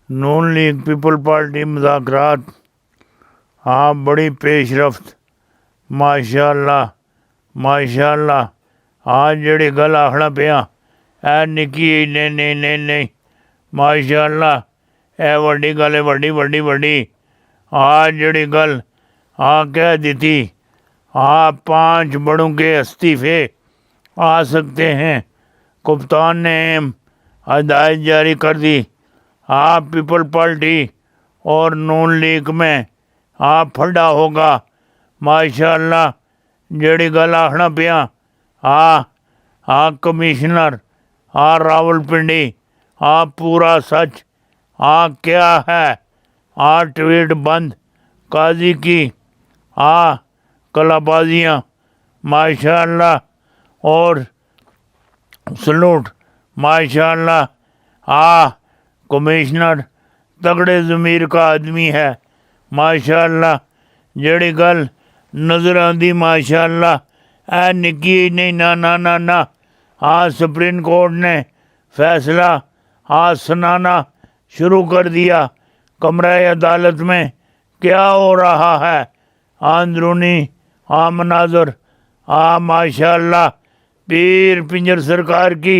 نون league people party مذاکرات ہاں بڑی پیش رفت ماشاءاللہ ماشاءاللہ ہاں جڑی گل آخنا پیا اے نکی نہیں ماشاءاللہ اے وڈی گل ہے وڈی ہاں جڑی گل ہاں کہہ دیتی ہاں 5 بڑوں کے استعفے آ سکتے ہیں، کپتان نے ہدایت جاری کر دی۔ ہاں پیپل پارٹی اور نون لیگ میں ہاں پھڈا ہوگا ماشاءاللہ جڑی گل آخنا پیا ہاں کمشنر ہاں راول پنڈی ہاں پورا سچ ہاں کیا ہے ہاں ٹویٹ بند قاضی کی ہاں کلا بازیاں ماشاءاللہ اور سلوٹ ماشاءاللہ ہاں کمشنر تگڑے ضمیر کا آدمی ہے ماشاءاللہ جڑی گل نظر آندی ماشاءاللہ اے نکی نہیں نہ ہاں سپریم کورٹ نے فیصلہ ہاں سنانا شروع کر دیا۔ کمرہ عدالت میں کیا ہو رہا ہے اندرونی مناظر ماشاءاللہ پیر پنجر سرکار کی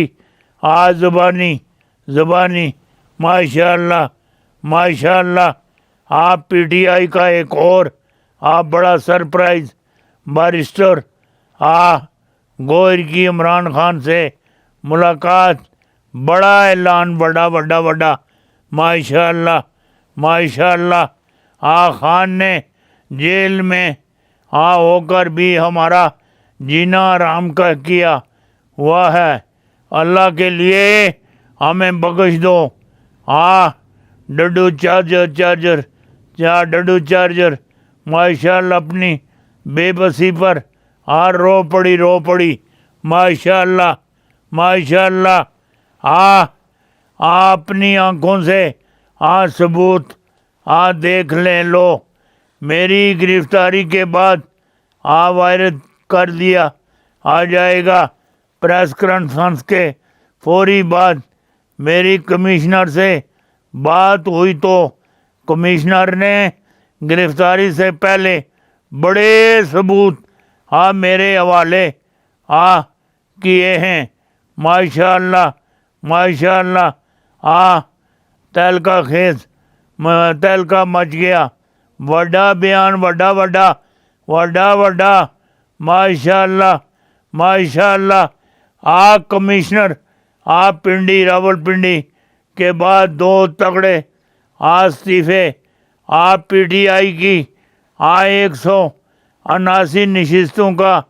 زبانی ماشاءاللہ پی ٹی آئی کا ایک اور بڑا سرپرائز بارسٹر گوئر کی عمران خان سے ملاقات، بڑا اعلان بڑا ماشاءاللہ خان نے جیل میں ہو کر بھی ہمارا جینا آرام کا کیا ہوا ہے، اللہ کے لیے ہمیں بخش دو۔ ڈڈو چارجر ماشاءاللہ اپنی بے بسی پر رو پڑی ماشاءاللہ اپنی آنکھوں سے ثبوت دیکھ لیں، لو میری گرفتاری کے بعد وائرل کر دیا جائے گا۔ پریس کانفرنس کے فوری بعد میری کمشنر سے بات ہوئی تو کمشنر نے گرفتاری سے پہلے بڑے ثبوت میرے حوالے کیے ہیں ماشاءاللہ تہلکہ مچ گیا، وڈا بیان وڈا ماشاءاللہ کمشنر پنڈی راول پنڈی کے بعد 2 تگڑے استعفے پی ٹی آئی کی 179 نشستوں کا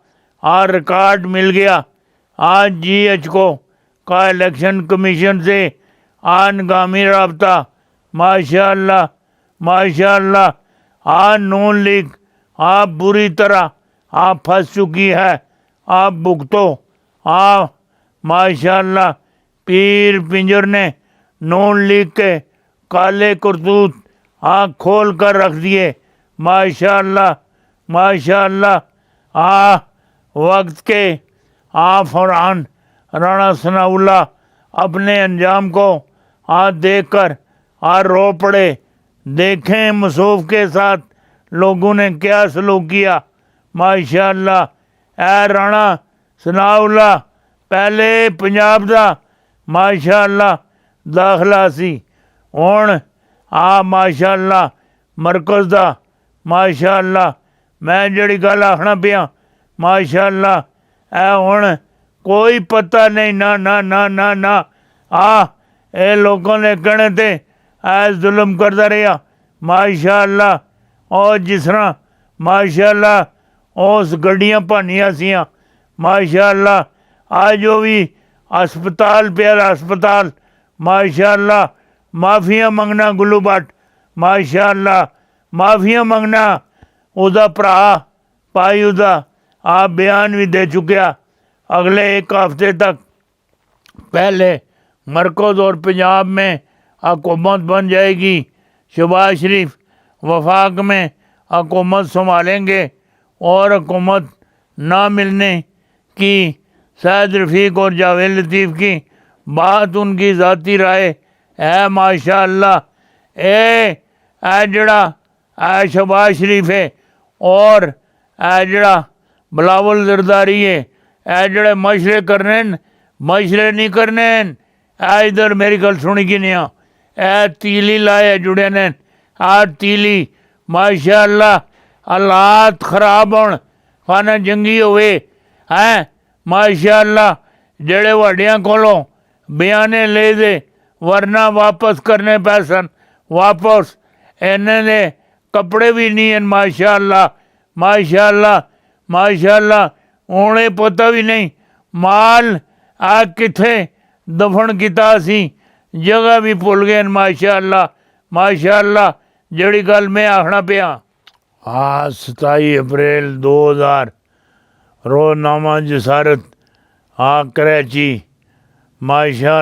ریکارڈ مل گیا۔ جی ایچ کو کا الیکشن کمیشن سے انگامی رابطہ ماشاءاللہ نون لیگ بری طرح پھنس چکی ہے بھگتو ماشاءاللہ پیر پنجر نے نون لیگ کے کالے کرتوت کھول کر رکھ دیے ماشاءاللہ وقت کے فوراً رانا ثناء اللہ اپنے انجام کو دیکھ کر رو پڑے۔ دیکھیں مصوف کے ساتھ لوگوں نے کیا سلوک کیا ماشاءاللہ۔ اے رانا ثناء اللہ پہلے پنجاب دا ماشاءاللہ داخلہ سی، ہن ماشاءاللہ مرکز دا ماشاءاللہ میں جڑی گل آخنا پیا ماشاءاللہ اے ہن کوئی پتہ نہیں نہ اے لوگوں نے کہنے تے ظلم کرتا رہا ماشاءاللہ، اور جس طرح ماشاءاللہ اس گڈیاں پانیاں سیاں ماشاءاللہ جو بھی ہسپتال پیارا ہسپتال ماشاءاللہ معافیاں منگنا گلو بٹ ماشاءاللہ معافیاں منگنا ادا پرا پائی ادا بیان بھی دے چکیا۔ اگلے 1 ہفتے تک پہلے مرکز اور پنجاب میں حکومت بن جائے گی، شہباز شریف وفاق میں حکومت سنبھالیں گے، اور حکومت نہ ملنے کی سعد رفیق اور جاوید لطیف کی بات ان کی ذاتی رائے ہے ماشاءاللہ۔ اے جڑا اے شہباز شریف ہے اور اے جڑا بلاول زرداری ہے، اے جڑے مشورے کرنے مشورے نہیں کرنے، اے ادھر میری گل سنی کی نہیں اے تیلی لائے جڑے نے، تیلی ماشاء اللہ حالات خراب ہون خانہ جنگی ہوئے ہیں ماشاء اللہ جڑے وڈیاں کولوں بیانے لے دے ورنہ واپس کرنے پیسن واپس انہیں دے کپڑے بھی نہیں ہیں ماشاء اللہ ماشاء اللہ ماشاء اللہ انہیں پتہ بھی نہیں مال کتھے دفن کیتا سی جگہ بھی بھول گئے ماشاء اللہ جڑی گل میں آخنا پیا 27 اپریل 2000 روزنامہ جسارت کراچی ماشاء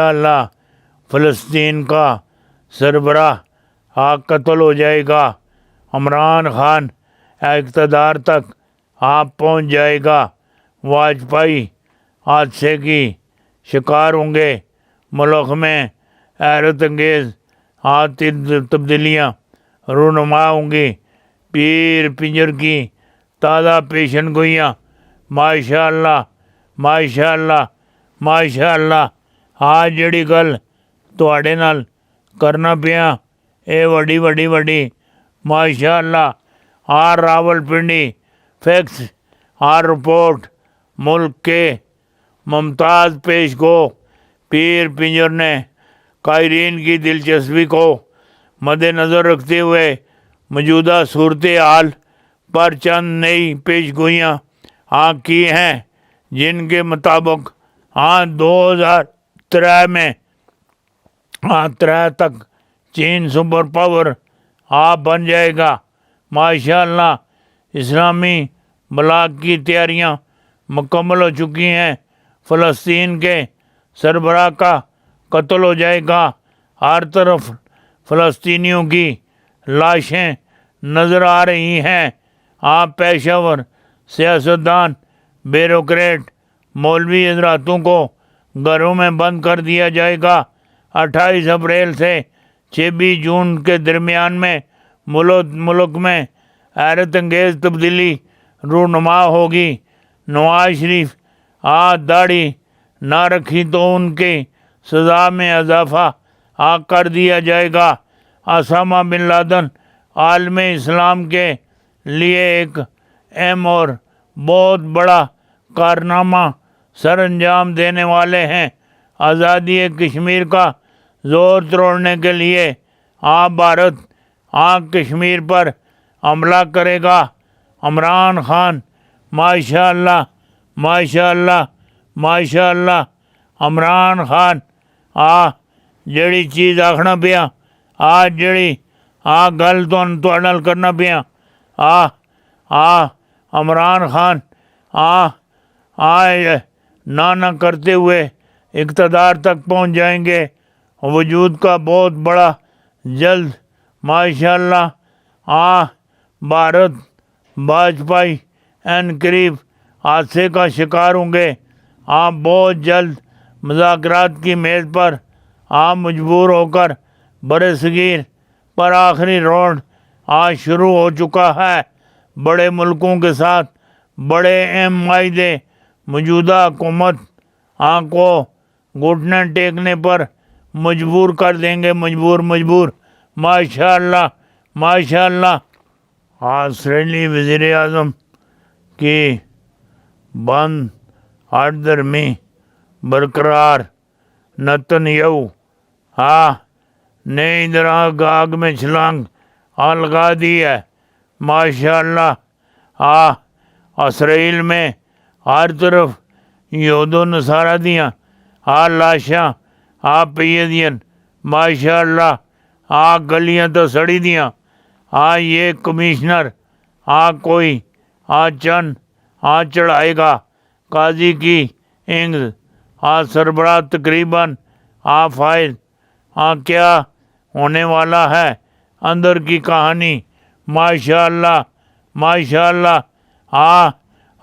اللہ فلسطین کا سربراہ قتل ہو جائے گا، عمران خان اقتدار تک پہنچ جائے گا، واجپئی حادثے کی شکار ہوں گے، ملک میں حیرت انگیز تبدیلیاں رونما ہوں گی، پیر پنجر کی تازہ پیشن گوئیاں ماشاء اللہ جڑی گل تواڈے نال کرنا پیا اے وڈی ماشاء اللہ راول پنڈی فیکس رپورٹ ملک کے ممتاز پیش گو پیر پنجر نے قائرین کی دلچسپی کو مد نظر رکھتے ہوئے موجودہ صورتحال پر چند نئی پیش گوئیاں کی ہیں، جن کے مطابق 2003 میں 3 تک چین سپر پاور بن جائے گا ماشاء اللہ۔ اسلامی بلاک کی تیاریاں مکمل ہو چکی ہیں، فلسطین کے سربراہ کا قتل ہو جائے گا، ہر طرف فلسطینیوں کی لاشیں نظر آ رہی ہیں، پیشہ ور سیاستدان بیوروکریٹ مولوی حضراتوں کو گھروں میں بند کر دیا جائے گا۔ 28 اپریل سے 26 جون کے درمیان میں ملک میں حیرت انگیز تبدیلی رونما ہوگی۔ نواز شریف داڑھی نہ رکھی تو ان کی سزا میں اضافہ کر دیا جائے گا۔ اسامہ بن لادن عالم اسلام کے لیے ایک اہم اور بہت بڑا کارنامہ سر انجام دینے والے ہیں۔ آزادی کشمیر کا زور توڑنے کے لیے بھارت کشمیر پر حملہ کرے گا۔ عمران خان ماشاء اللہ عمران خان جڑی چیز آکھنا پیا جڑی گل تواڈے نال کرنا پیا عمران خان نہ کرتے ہوئے اقتدار تک پہنچ جائیں گے۔ وجود کا بہت بڑا جلد ماشاء اللہ بھارت واجپئی قریب حادثے کا شکار ہوں گے، بہت جلد مذاکرات کی میز پر مجبور ہو کر برِ صغیر پر آخری راؤنڈ شروع ہو چکا ہے۔ بڑے ملکوں کے ساتھ بڑے اہم معاہدے موجودہ حکومت کو گھٹنے ٹیکنے پر مجبور کر دیں گے، مجبور ماشاء اللہ۔ اسرائیلی وزیر اعظم کی بند درمی برقرار، نتن یاہو نے ادھر آگ میں چھلانگ لگا دی ہے ماشاء اللہ۔ اسرائیل میں ہر طرف یہود و نصارہ دیاں لاشاں پئی دیاں ماشاء اللہ، گلیاں تو سڑی دیاں۔ یہ کمشنر کوئی چند چڑھائے گا قاضی کی انگز، سربراہ تقریباً فائز۔ کیا ہونے والا ہے اندر کی کہانی ماشاء اللہ۔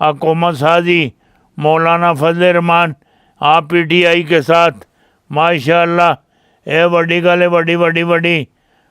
حکومت سازی مولانا فضل الرحمان PTI کے ساتھ ماشاء اللہ ਇਹ ਵੱਡੀ ਗੱਲ ਹੈ, ਵੱਡੀ।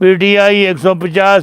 PTI 150